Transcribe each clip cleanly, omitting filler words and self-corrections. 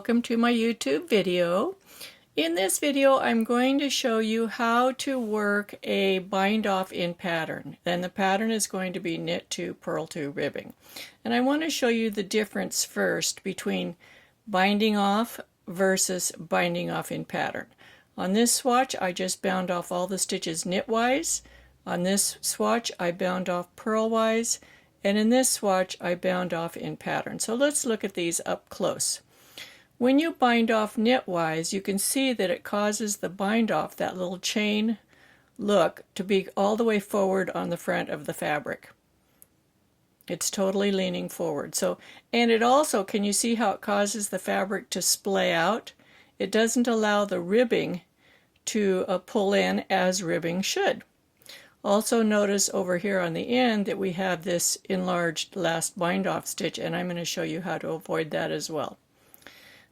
welcome to my YouTube video. In this video I'm going to show you how to work a bind off in pattern. Then the pattern is going to be knit 2 purl 2 ribbing. And I want to show you the difference first between binding off versus binding off in pattern. On this swatch I just bound off all the stitches knitwise. On this swatch I bound off purlwise. And in this swatch I bound off in pattern. So let's look at these up close. When you bind off knitwise, you can see that it causes the bind off, that little chain look, to be all the way forward on the front of the fabric. It's totally leaning forward. And it also, can you see how it causes the fabric to splay out? It doesn't allow the ribbing to pull in as ribbing should. Also notice over here on the end that we have this enlarged last bind off stitch, and I'm going to show you how to avoid that as well.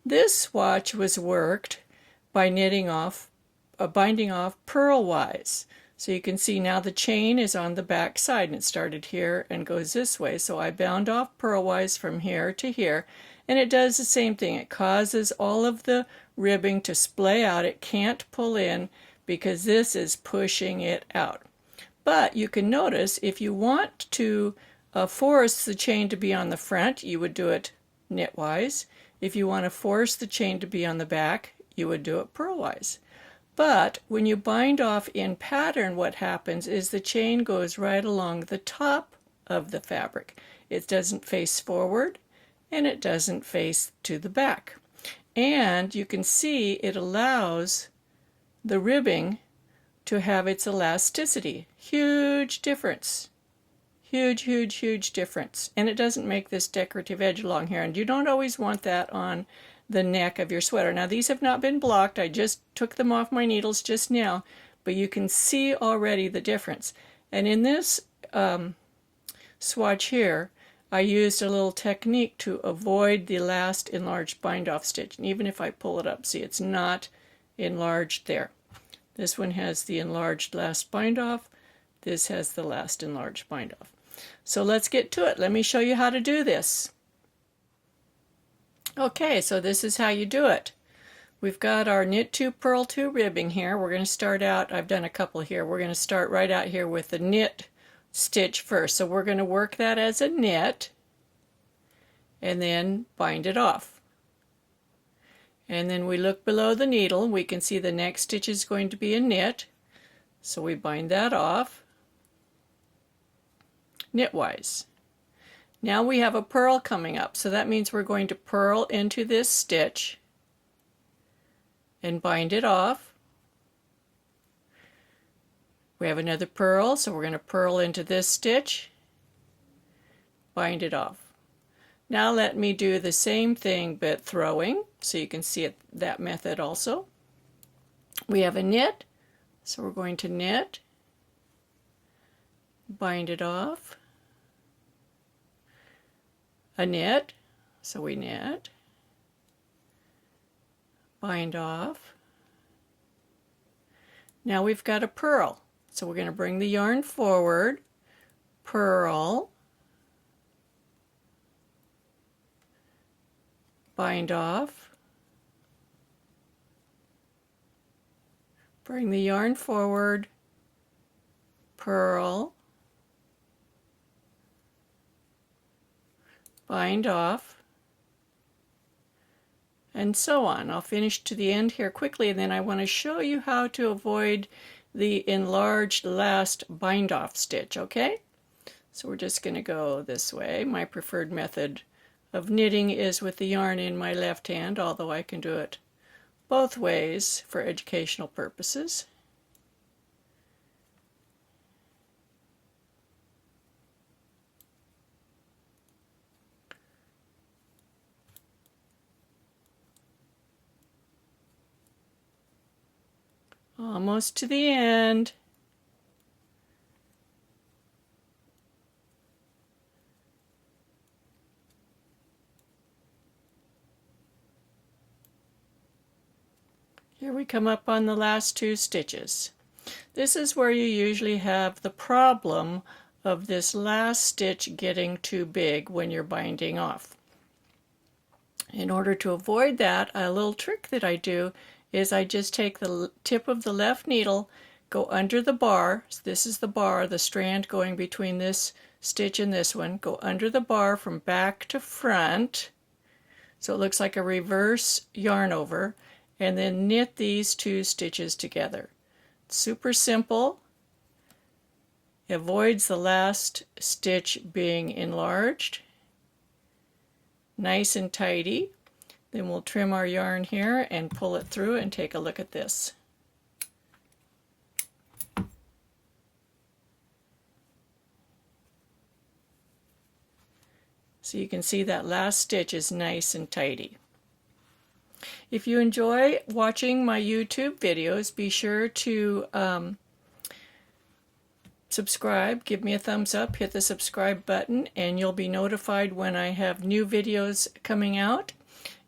This swatch was worked by binding off purlwise. So you can see now the chain is on the back side and it started here and goes this way. So I bound off purlwise from here to here, and it does the same thing. It causes all of the ribbing to splay out. It can't pull in because this is pushing it out. But you can notice if you want to force the chain to be on the front, you would do it knitwise. If you want to force the chain to be on the back, you would do it purlwise. But when you bind off in pattern, what happens is the chain goes right along the top of the fabric. It doesn't face forward and it doesn't face to the back. And you can see it allows the ribbing to have its elasticity. Huge difference. Huge, huge, huge difference. And it doesn't make this decorative edge along here. And you don't always want that on the neck of your sweater. Now these have not been blocked. I just took them off my needles just now. But you can see already the difference. And in this swatch here, I used a little technique to avoid the last enlarged bind off stitch. And even if I pull it up, see, it's not enlarged there. This one has the enlarged last bind off. This has the last enlarged bind off. So let's get to it. Let me show you how to do this. Okay, so this is how you do it. We've got our knit 2 purl 2 ribbing here. We're going to start out, I've done a couple here. We're going to start right out here with the knit stitch first. So we're going to work that as a knit and then bind it off. And then we look below the needle, we can see the next stitch is going to be a knit. So we bind that off knitwise. Now we have a purl coming up, so that means we're going to purl into this stitch and bind it off. We have another purl, so we're going to purl into this stitch, bind it off. Now let me do the same thing but throwing, so you can see it that method also. We have a knit, so we're going to knit, bind it off, a knit, so we knit, bind off. Now we've got a purl, so we're going to bring the yarn forward, purl, bind off, bring the yarn forward, purl, bind off, and so on. I'll finish to the end here quickly, and then I want to show you how to avoid the enlarged last bind off stitch, okay? So we're just going to go this way. My preferred method of knitting is with the yarn in my left hand, although I can do it both ways for educational purposes. Almost to the end. Here we come up on the last 2 stitches. This is where you usually have the problem of this last stitch getting too big when you're binding off. In order to avoid that, a little trick that I do is I just take the tip of the left needle, go under the bar. So this is the bar, the strand going between this stitch and this one. Go under the bar from back to front, so it looks like a reverse yarn over, and then knit these 2 stitches together. Super simple. Avoids the last stitch being enlarged. Nice and tidy. Then we'll trim our yarn here and pull it through and take a look at this. So you can see that last stitch is nice and tidy. If you enjoy watching my YouTube videos, be sure to subscribe, give me a thumbs up, hit the subscribe button, and you'll be notified when I have new videos coming out.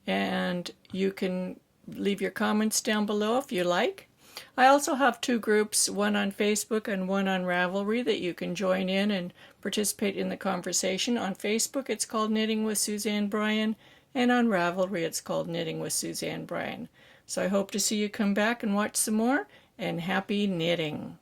And you can leave your comments down below if you like. I also have 2 groups, one on Facebook and one on Ravelry, that you can join in and participate in the conversation. On Facebook it's called Knitting with Suzanne Bryan, and on Ravelry it's called Knitting with Suzanne Bryan. So I hope to see you come back and watch some more, and happy knitting!